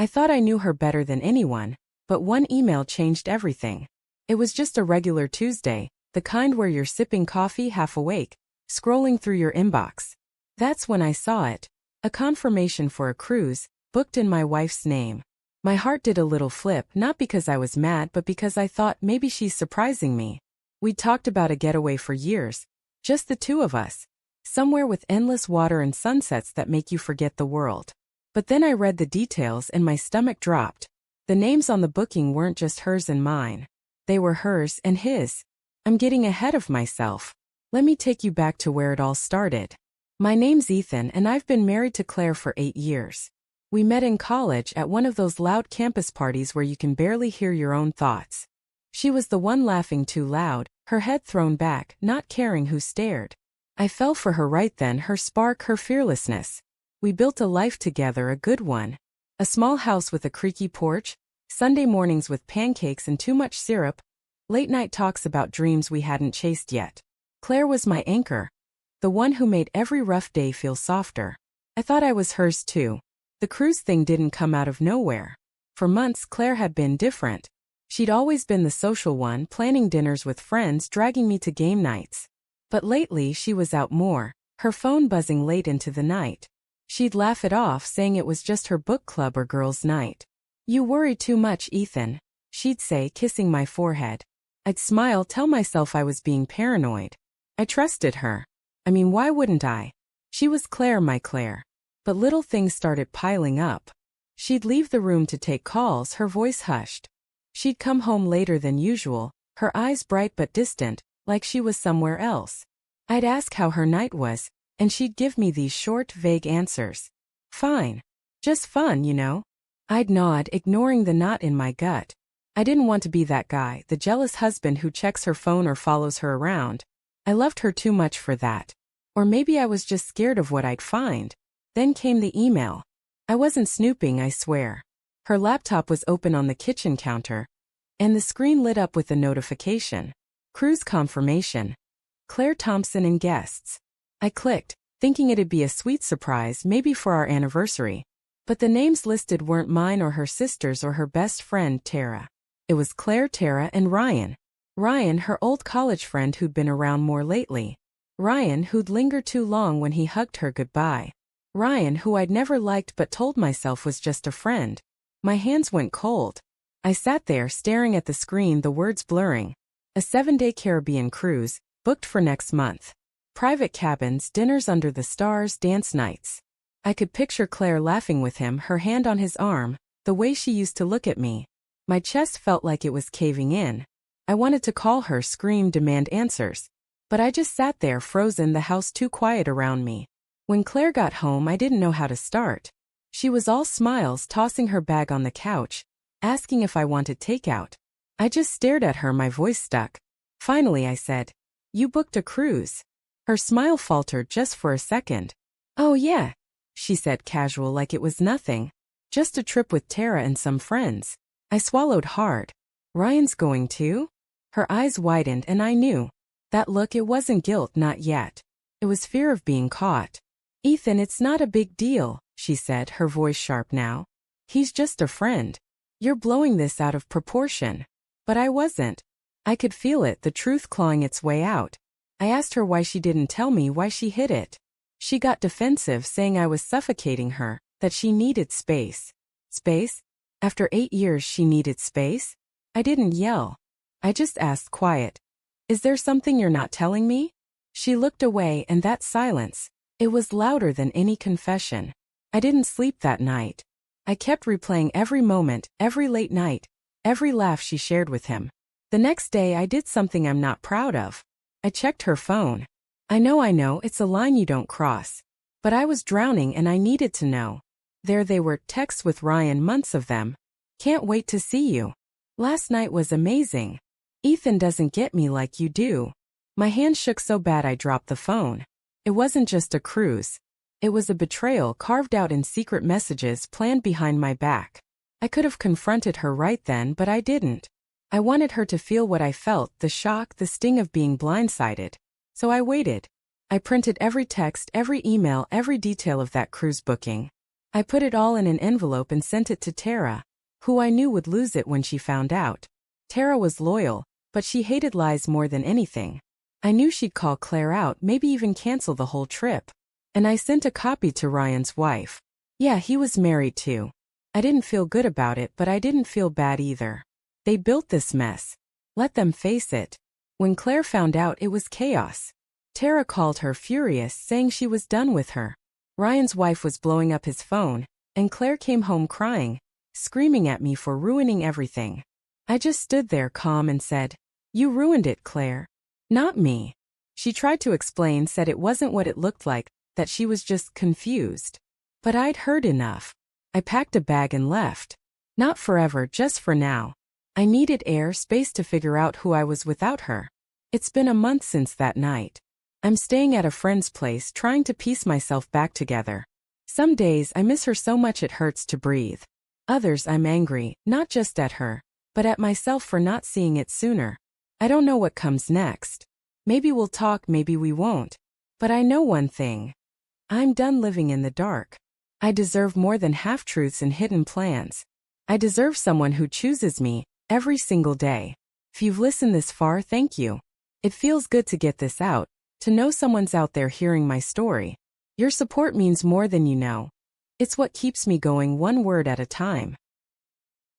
I thought I knew her better than anyone, but one email changed everything. It was just a regular Tuesday, the kind where you're sipping coffee half awake, scrolling through your inbox. That's when I saw it. A confirmation for a cruise, booked in my wife's name. My heart did a little flip, not because I was mad but because I thought maybe she's surprising me. We'd talked about a getaway for years, just the two of us. Somewhere with endless water and sunsets that make you forget the world. But then I read the details and my stomach dropped. The names on the booking weren't just hers and mine. They were hers and his. I'm getting ahead of myself. Let me take you back to where it all started. My name's Ethan and I've been married to Claire for 8 years. We met in college at one of those loud campus parties where you can barely hear your own thoughts. She was the one laughing too loud, her head thrown back, not caring who stared. I fell for her right then, her spark, her fearlessness. We built a life together, a good one. A small house with a creaky porch, Sunday mornings with pancakes and too much syrup, late night talks about dreams we hadn't chased yet. Claire was my anchor. The one who made every rough day feel softer. I thought I was hers too. The cruise thing didn't come out of nowhere. For months Claire had been different. She'd always been the social one, planning dinners with friends, dragging me to game nights. But lately she was out more, her phone buzzing late into the night. She'd laugh it off, saying it was just her book club or girls' night. "You worry too much, Ethan," she'd say, kissing my forehead. I'd smile, tell myself I was being paranoid. I trusted her. I mean, why wouldn't I? She was Claire, my Claire. But little things started piling up. She'd leave the room to take calls, her voice hushed. She'd come home later than usual, her eyes bright but distant, like she was somewhere else. I'd ask how her night was, and she'd give me these short, vague answers. Fine. Just fun, you know. I'd nod, ignoring the knot in my gut. I didn't want to be that guy, the jealous husband who checks her phone or follows her around. I loved her too much for that. Or maybe I was just scared of what I'd find. Then came the email. I wasn't snooping, I swear. Her laptop was open on the kitchen counter, and the screen lit up with a notification. Cruise confirmation. Claire Thompson and guests. I clicked, thinking it'd be a sweet surprise, maybe for our anniversary. But the names listed weren't mine or her sister's or her best friend, Tara. It was Claire, Tara, and Ryan. Ryan, her old college friend who'd been around more lately. Ryan, who'd lingered too long when he hugged her goodbye. Ryan, who I'd never liked but told myself was just a friend. My hands went cold. I sat there staring at the screen, the words blurring. A 7-day Caribbean cruise, booked for next month. Private cabins, dinners under the stars, dance nights. I could picture Claire laughing with him, her hand on his arm, the way she used to look at me. My chest felt like it was caving in. I wanted to call her, scream, demand answers. But I just sat there frozen, the house too quiet around me. When Claire got home, I didn't know how to start. She was all smiles, tossing her bag on the couch, asking if I wanted takeout. I just stared at her, my voice stuck. Finally I said, "You booked a cruise." Her smile faltered just for a second. "Oh yeah," she said, casual, like it was nothing. "Just a trip with Tara and some friends." I swallowed hard. "Ryan's going too?" Her eyes widened and I knew. That look, it wasn't guilt, not yet. It was fear of being caught. "Ethan, it's not a big deal," she said, her voice sharp now. "He's just a friend. You're blowing this out of proportion." But I wasn't. I could feel it, the truth clawing its way out. I asked her why she didn't tell me, why she hid it. She got defensive, saying I was suffocating her, that she needed space. Space? After 8 years she needed space? I didn't yell. I just asked, quiet. "Is there something you're not telling me?" She looked away, and that silence, it was louder than any confession. I didn't sleep that night. I kept replaying every moment, every late night, every laugh she shared with him. The next day I did something I'm not proud of. I checked her phone. I know, it's a line you don't cross. But I was drowning and I needed to know. There they were, texts with Ryan, months of them. "Can't wait to see you. Last night was amazing. Ethan doesn't get me like you do." My hand shook so bad I dropped the phone. It wasn't just a cruise. It was a betrayal carved out in secret messages planned behind my back. I could have confronted her right then, but I didn't. I wanted her to feel what I felt, the shock, the sting of being blindsided. So I waited. I printed every text, every email, every detail of that cruise booking. I put it all in an envelope and sent it to Tara, who I knew would lose it when she found out. Tara was loyal, but she hated lies more than anything. I knew she'd call Claire out, maybe even cancel the whole trip. And I sent a copy to Ryan's wife. Yeah, he was married too. I didn't feel good about it, but I didn't feel bad either. They built this mess. Let them face it. When Claire found out, it was chaos. Tara called her furious, saying she was done with her. Ryan's wife was blowing up his phone, and Claire came home crying, screaming at me for ruining everything. I just stood there calm and said, "You ruined it, Claire. Not me." She tried to explain, said it wasn't what it looked like, that she was just confused. But I'd heard enough. I packed a bag and left. Not forever, just for now. I needed air, space to figure out who I was without her. It's been a month since that night. I'm staying at a friend's place, trying to piece myself back together. Some days I miss her so much it hurts to breathe. Others I'm angry, not just at her, but at myself for not seeing it sooner. I don't know what comes next. Maybe we'll talk, maybe we won't. But I know one thing. I'm done living in the dark. I deserve more than half-truths and hidden plans. I deserve someone who chooses me every single day. If you've listened this far, thank you. It feels good to get this out, to know someone's out there hearing my story. Your support means more than you know. It's what keeps me going, one word at a time.